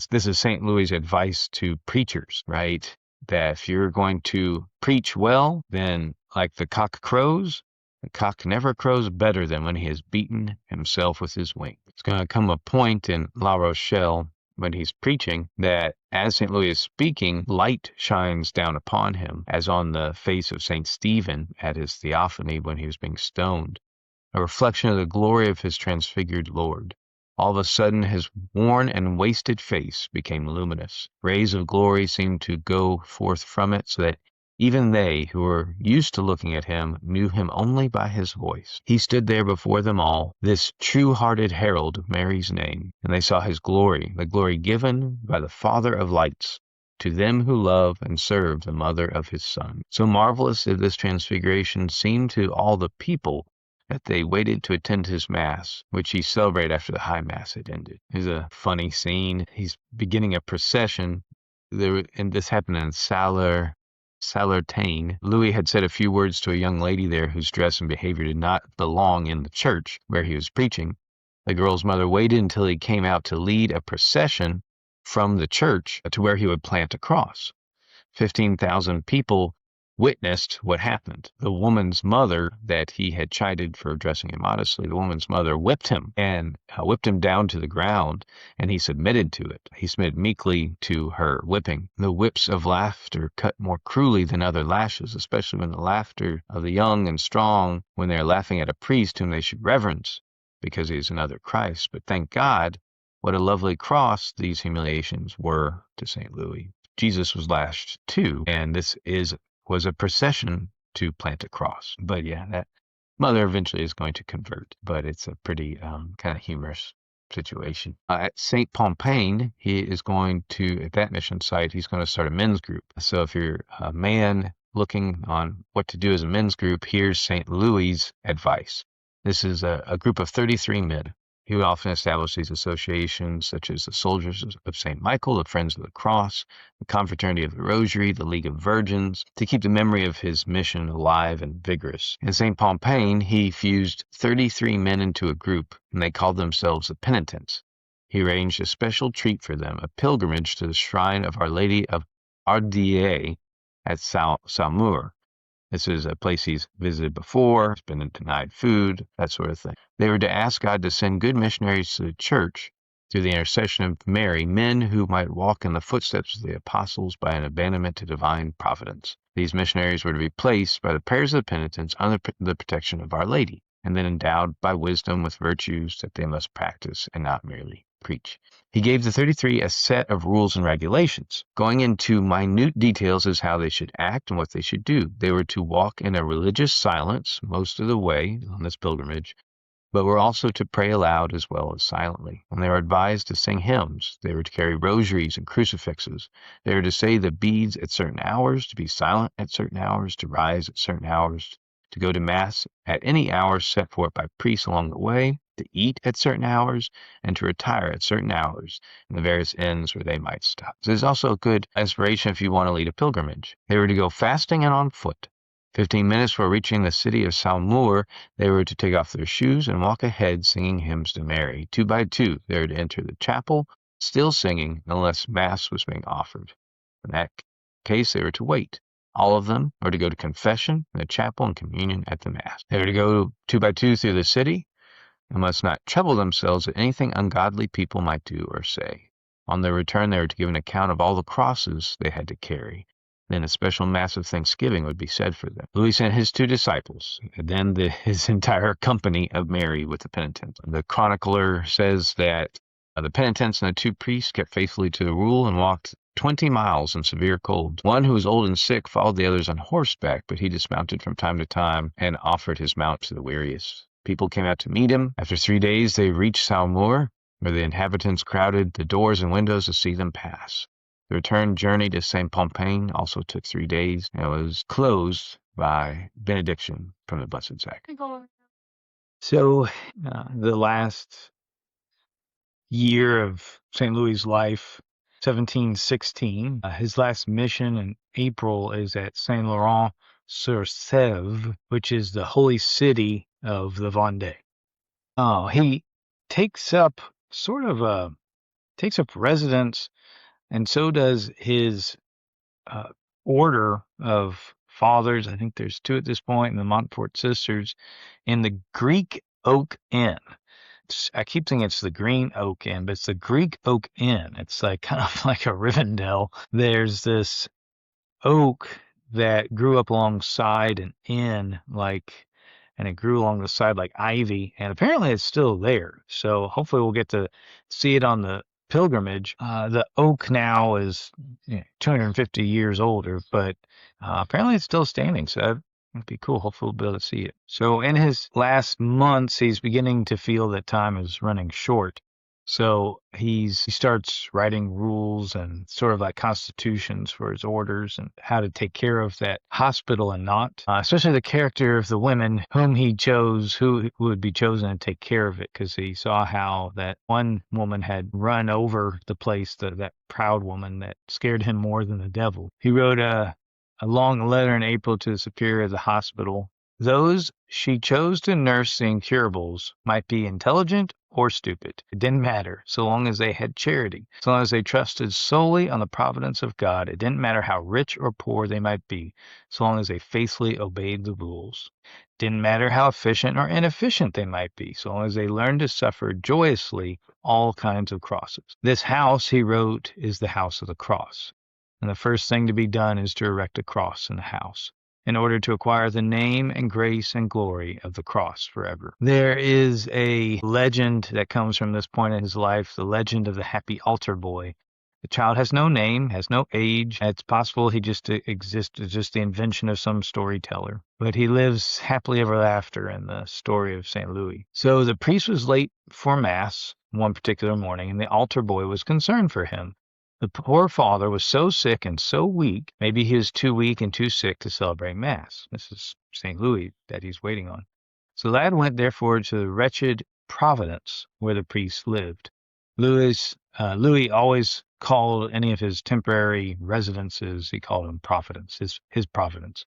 this is St. Louis' advice to preachers, right? That if you're going to preach well, then like the cock crows, the cock never crows better than when he has beaten himself with his wings. It's going to come a point in La Rochelle when he's preaching, that as St. Louis is speaking, light shines down upon him, as on the face of St. Stephen at his theophany when he was being stoned, a reflection of the glory of his transfigured Lord. All of a sudden, his worn and wasted face became luminous. Rays of glory seemed to go forth from it, so that even they who were used to looking at him knew him only by his voice. He stood there before them all, this true-hearted herald of Mary's name, and they saw his glory, the glory given by the Father of lights to them who love and serve the mother of his Son. So marvelous did this transfiguration seem to all the people that they waited to attend his Mass, which he celebrated after the High Mass had ended. There's a funny scene. He's beginning a procession, and this happened in Salertaine. Louis had said a few words to a young lady there whose dress and behavior did not belong in the church where he was preaching. The girl's mother waited until he came out to lead a procession from the church to where he would plant a cross. 15,000 people witnessed what happened. The woman's mother that he had chided for dressing immodestly, the woman's mother whipped him down to the ground, and he submitted to it. He submitted meekly to her whipping. The whips of laughter cut more cruelly than other lashes, especially when the laughter of the young and strong, when they are laughing at a priest whom they should reverence because he is another Christ. But thank God, what a lovely cross these humiliations were to St. Louis. Jesus was lashed too, and this was a procession to plant a cross. But yeah, that mother eventually is going to convert, but it's a pretty kind of humorous situation. At St. Pompain, he is going to, at that mission site, he's going to start a men's group. So if you're a man looking on what to do as a men's group, here's St. Louis' advice. This is a group of 33 men. He would often establish these associations, such as the Soldiers of St. Michael, the Friends of the Cross, the Confraternity of the Rosary, the League of Virgins, to keep the memory of his mission alive and vigorous. In St. Pompain, he fused 33 men into a group, and they called themselves the Penitents. He arranged a special treat for them, a pilgrimage to the shrine of Our Lady of Ardilly at Saumur. This is a place he's visited before, he's been denied food, that sort of thing. They were to ask God to send good missionaries to the church through the intercession of Mary, men who might walk in the footsteps of the apostles by an abandonment to divine providence. These missionaries were to be placed by the prayers of the penitents under the protection of Our Lady, and then endowed by wisdom with virtues that they must practice and not merely preach. He gave the 33 a set of rules and regulations, going into minute details as how they should act and what they should do. They were to walk in a religious silence most of the way on this pilgrimage, but were also to pray aloud as well as silently. And they were advised to sing hymns. They were to carry rosaries and crucifixes. They were to say the beads at certain hours, to be silent at certain hours, to rise at certain hours, to go to Mass at any hour set forth by priests along the way, to eat at certain hours, and to retire at certain hours in the various inns where they might stop. So there's also a good inspiration if you want to lead a pilgrimage. They were to go fasting and on foot. 15 minutes before reaching the city of Saumur, they were to take off their shoes and walk ahead singing hymns to Mary. 2 by 2, they were to enter the chapel, still singing unless Mass was being offered. In that case, they were to wait. All of them were to go to confession in the chapel and communion at the Mass. They were to go 2 by 2 through the city and must not trouble themselves with anything ungodly people might do or say. On their return, they were to give an account of all the crosses they had to carry. Then a special Mass of thanksgiving would be said for them. Louis sent his 2 disciples, and then his entire company of Mary with the penitents. The chronicler says that the penitents and the 2 priests kept faithfully to the rule and walked 20 miles in severe cold. One who was old and sick followed the others on horseback, but he dismounted from time to time and offered his mount to the weariest. People came out to meet him. After 3 days, they reached Saumur, where the inhabitants crowded the doors and windows to see them pass. The return journey to St. Pompain also took 3 days and was closed by benediction from the Blessed Sacrament. So, the last year of St. Louis' life, 1716. His last mission in April is at Saint Laurent sur Sèvre, which is the holy city of the Vendée. He takes up residence, and so does his order of fathers. I think there's 2 at this point, and the Montfort sisters, in the Greek Oak Inn. I keep thinking it's the Green Oak Inn, but it's the Greek Oak Inn. It's like kind of like a Rivendell. There's this oak that grew up alongside an inn, and it grew along the side like ivy, and apparently it's still there. So hopefully we'll get to see it on the pilgrimage. The oak now is 250 years older, but apparently it's still standing. So it'd be cool. Hopefully we'll be able to see it. So in his last months, he's beginning to feel that time is running short. So he starts writing rules and sort of like constitutions for his orders and how to take care of that hospital and not, especially the character of the women whom he chose, who would be chosen to take care of it, because he saw how that one woman had run over the place, that proud woman that scared him more than the devil. He wrote a long letter in April to the superior of the hospital. Those she chose to nurse the incurables might be intelligent or stupid. It didn't matter, so long as they had charity. So long as they trusted solely on the providence of God. It didn't matter how rich or poor they might be, so long as they faithfully obeyed the rules. It didn't matter how efficient or inefficient they might be, so long as they learned to suffer joyously all kinds of crosses. This house, he wrote, is the house of the cross. And the first thing to be done is to erect a cross in the house, in order to acquire the name and grace and glory of the cross forever. There is a legend that comes from this point in his life, the legend of the happy altar boy. The child has no name, has no age. It's possible he just exists as just the invention of some storyteller. But he lives happily ever after in the story of St. Louis. So the priest was late for Mass one particular morning, and the altar boy was concerned for him. The poor father was so sick and so weak, maybe he was too weak and too sick to celebrate Mass. This is St. Louis that he's waiting on. So the lad went therefore to the wretched Providence where the priest lived. Louis always called any of his temporary residences, he called them Providence, his Providence.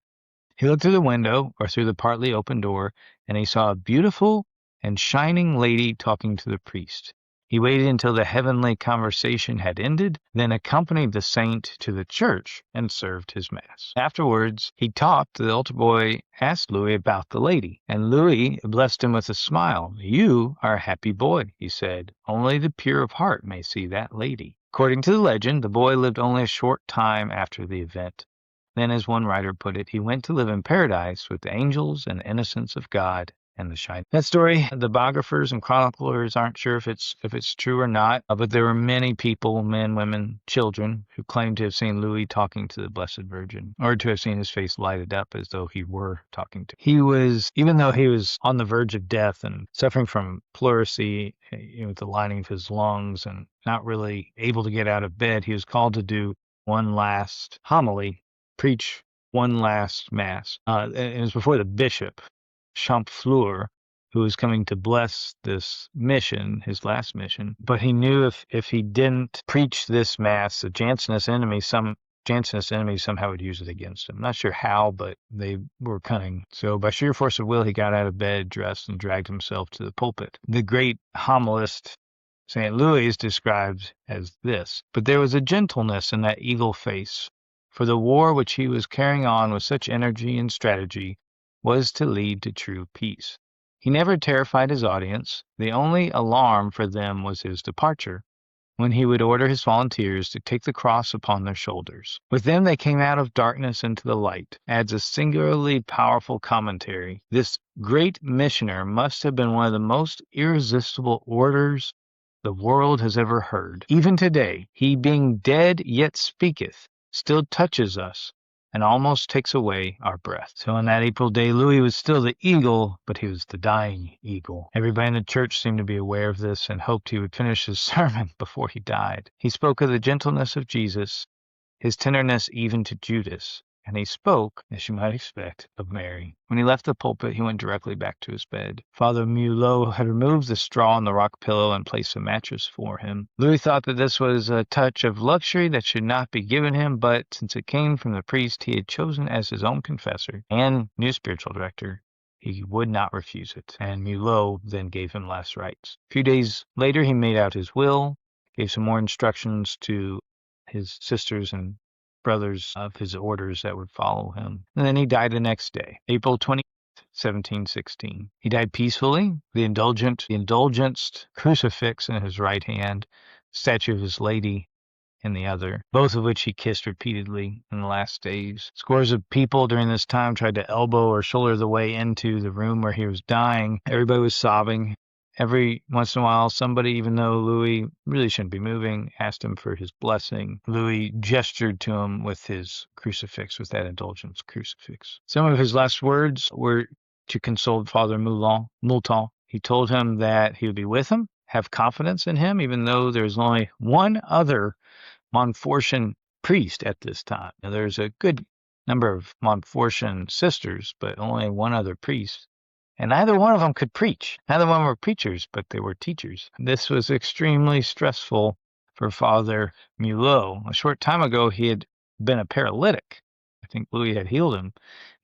He looked through the window or through the partly open door, and he saw a beautiful and shining lady talking to the priest. He waited until the heavenly conversation had ended, then accompanied the saint to the church and served his Mass. Afterwards, he talked. The altar boy asked Louis about the lady, and Louis blessed him with a smile. "You are a happy boy," he said. "Only the pure of heart may see that lady." According to the legend, the boy lived only a short time after the event. Then, as one writer put it, he went to live in paradise with the angels and the innocence of God and the shine. That story, the biographers and chroniclers aren't sure if it's true or not, but there were many people, men, women, children, who claimed to have seen Louis talking to the Blessed Virgin, or to have seen his face lighted up as though he were talking to. He was, even though he was on the verge of death and suffering from pleurisy, with the lining of his lungs, and not really able to get out of bed, he was called to do one last homily, preach one last Mass. It was before the bishop, Champfleur, who was coming to bless this mission, his last mission. But he knew if he didn't preach this mass, the Jansenist enemies somehow would use it against him. Not sure how, but they were cunning. So by sheer force of will, he got out of bed, dressed, and dragged himself to the pulpit. The great homilist St. Louis is described as this: "But there was a gentleness in that eagle face, for the war which he was carrying on with such energy and strategy was to lead to true peace. He never terrified his audience. The only alarm for them was his departure, when he would order his volunteers to take the cross upon their shoulders. With them they came out of darkness into the light," adds a singularly powerful commentary. "This great missioner must have been one of the most irresistible orators the world has ever heard. Even today, he being dead yet speaketh, still touches us and almost takes away our breath." So on that April day, Louis was still the eagle, but he was the dying eagle. Everybody in the church seemed to be aware of this and hoped he would finish his sermon before he died. He spoke of the gentleness of Jesus, his tenderness even to Judas, and he spoke, as you might expect, of Mary. When he left the pulpit, he went directly back to his bed. Father Mulot had removed the straw on the rock pillow and placed a mattress for him. Louis thought that this was a touch of luxury that should not be given him, but since it came from the priest he had chosen as his own confessor and new spiritual director, he would not refuse it, and Mulot then gave him last rites. A few days later he made out his will, gave some more instructions to his sisters and brothers of his orders that would follow him. And then he died the next day, April 20th, 1716. He died peacefully, the indulgenced crucifix in his right hand, statue of his lady in the other, both of which he kissed repeatedly in the last days. Scores of people during this time tried to elbow or shoulder the way into the room where he was dying. Everybody was sobbing. Every once in a while, somebody, even though Louis really shouldn't be moving, asked him for his blessing. Louis gestured to him with his crucifix, with that indulgence crucifix. Some of his last words were to console Father Moulton. He told him that he would be with him, have confidence in him, even though there's only one other Montfortian priest at this time. Now, there's a good number of Montfortian sisters, but only one other priest. And neither one of them could preach. Neither one were preachers, but they were teachers. This was extremely stressful for Father Mulot. A short time ago, he had been a paralytic. I think Louis had healed him,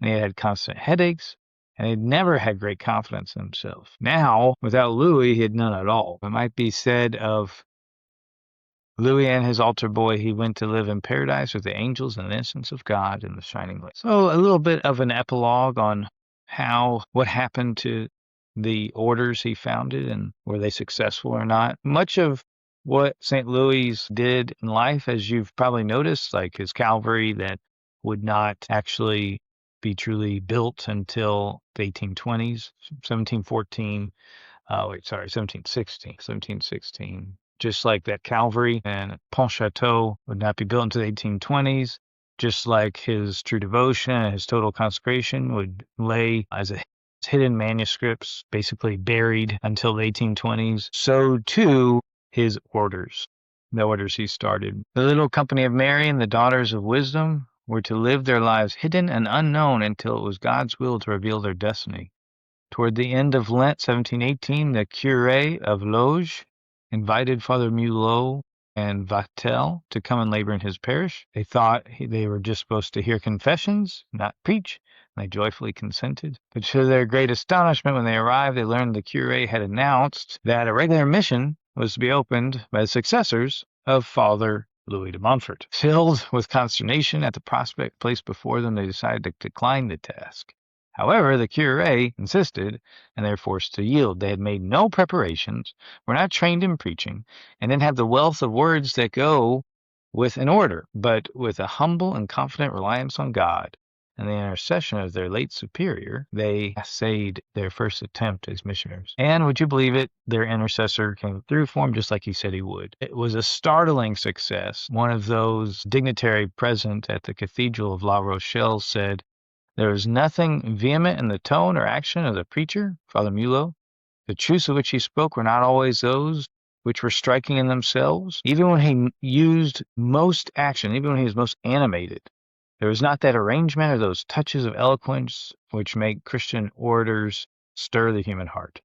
and he had constant headaches, and he had never had great confidence in himself. Now, without Louis, he had none at all. It might be said of Louis and his altar boy, he went to live in paradise with the angels and the innocence of God in the shining light. So a little bit of an epilogue on what happened to the orders he founded and were they successful or not. Much of what St. Louis did in life, as you've probably noticed, like his Calvary that would not actually be truly built until the 1820s, 1716. Just like that Calvary and Pontchâteau would not be built until the 1820s. Just like his true devotion and his total consecration would lay as hidden manuscripts, basically buried until the 1820s, so too his orders, the orders he started. The little company of Marian, the daughters of wisdom, were to live their lives hidden and unknown until it was God's will to reveal their destiny. Toward the end of Lent 1718, the curé of Loges invited Father Mulot and Vatel to come and labor in his parish. They thought they were just supposed to hear confessions, not preach, and they joyfully consented. But to their great astonishment, when they arrived, they learned the curé had announced that a regular mission was to be opened by the successors of Father Louis de Montfort. Filled with consternation at the prospect placed before them, they decided to decline the task. However, the curé insisted, and they were forced to yield. They had made no preparations, were not trained in preaching, and didn't have the wealth of words that go with an order, but with a humble and confident reliance on God and the intercession of their late superior, they essayed their first attempt as missionaries. And would you believe it, their intercessor came through for them just like he said he would. It was a startling success. One of those dignitary present at the Cathedral of La Rochelle said, "There was nothing vehement in the tone or action of the preacher, Father Mulot. The truths of which he spoke were not always those which were striking in themselves. Even when he used most action, even when he was most animated, there was not that arrangement or those touches of eloquence which make Christian orators stir the human heart.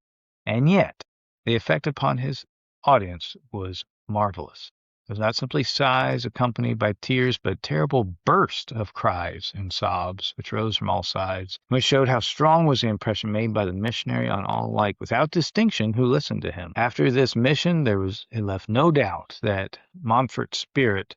And yet, the effect upon his audience was marvelous. It was not simply sighs accompanied by tears, but a terrible burst of cries and sobs, which rose from all sides, which showed how strong was the impression made by the missionary on all alike, without distinction, who listened to him. After this mission, it left no doubt that Montfort's spirit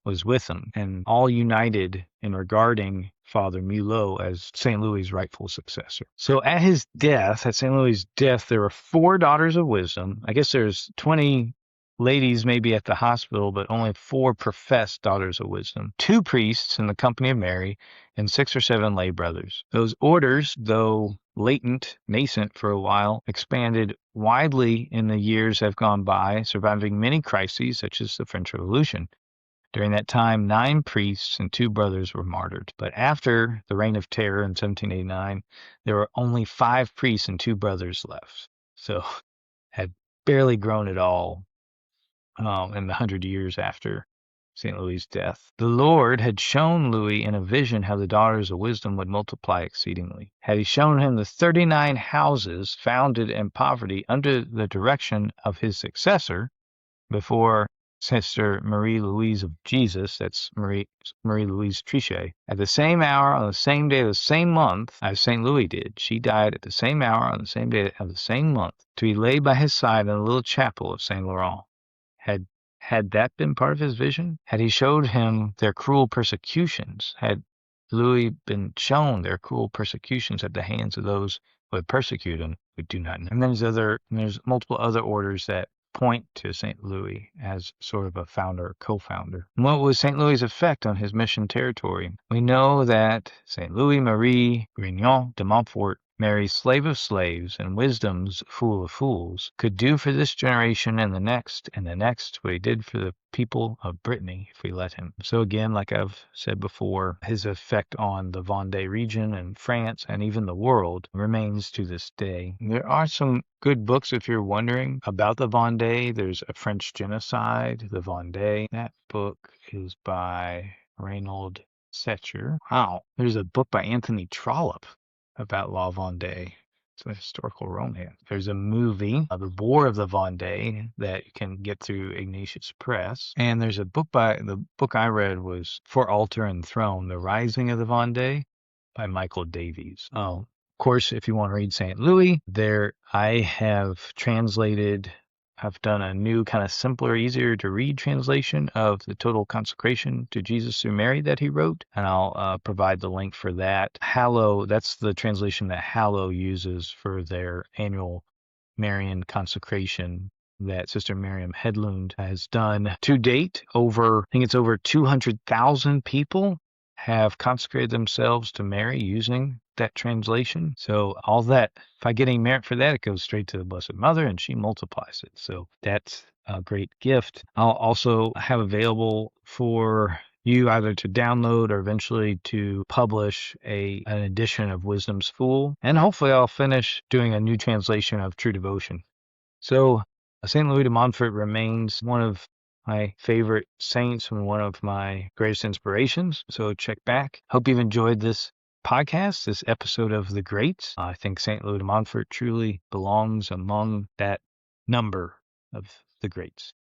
was with him, and all united in regarding Father Mulot as St. Louis' rightful successor. So at St. Louis' death, there were 4 daughters of wisdom. I guess there's 20 ladies maybe at the hospital, but only 4 professed daughters of wisdom, 2 priests in the company of Mary, and 6 or 7 lay brothers. Those orders, though nascent for a while, expanded widely in the years that have gone by, surviving many crises such as the French Revolution. During that time, 9 priests and 2 brothers were martyred. But after the Reign of Terror in 1789, there were only 5 priests and 2 brothers left. So had barely grown at all in the 100 years after St. Louis' death. The Lord had shown Louis in a vision how the daughters of wisdom would multiply exceedingly. Had he shown him the 39 houses founded in poverty under the direction of his successor before Sister Marie-Louise of Jesus, that's Marie-Louise Trichet, at the same hour, on the same day, the same month as St. Louis did. She died at the same hour, on the same day of the same month, to be laid by his side in the little chapel of St. Laurent. Had that been part of his vision? Had he showed him their cruel persecutions? Had Louis been shown their cruel persecutions at the hands of those who had persecuted him? We do not know. And there's multiple other orders that point to St. Louis as sort of a founder, co-founder. And what was St. Louis' effect on his mission territory? We know that St. Louis Marie Grignon de Montfort, Mary's slave of slaves and wisdom's fool of fools, could do for this generation and the next what he did for the people of Brittany if we let him. So again, like I've said before, his effect on the Vendée region and France and even the world remains to this day. There are some good books if you're wondering about the Vendée. There's A French Genocide, the Vendée. That book is by Reynold Setcher. Wow. There's a book by Anthony Trollope about La Vendée. It's a historical romance. There's a movie, The War of the Vendée, that you can get through Ignatius Press. And there's the book I read was For Altar and Throne, The Rising of the Vendée by Michael Davies. Of course, if you want to read St. Louis, I've done a new kind of simpler, easier to read translation of the Total Consecration to Jesus through Mary that he wrote, and I'll provide the link for that. Hallow, that's the translation that Hallow uses for their annual Marian consecration that Sister Miriam Heidland has done to date. I think it's over 200,000 people have consecrated themselves to Mary using that translation. So all that, if I get any merit for that, it goes straight to the Blessed Mother and she multiplies it. So that's a great gift. I'll also have available for you either to download or eventually to publish an edition of Wisdom's Fool. And hopefully I'll finish doing a new translation of True Devotion. So St. Louis de Montfort remains one of my favorite saints and one of my greatest inspirations. So check back. Hope you've enjoyed this podcast, this episode of The Greats. I think St. Louis de Montfort truly belongs among that number of the greats.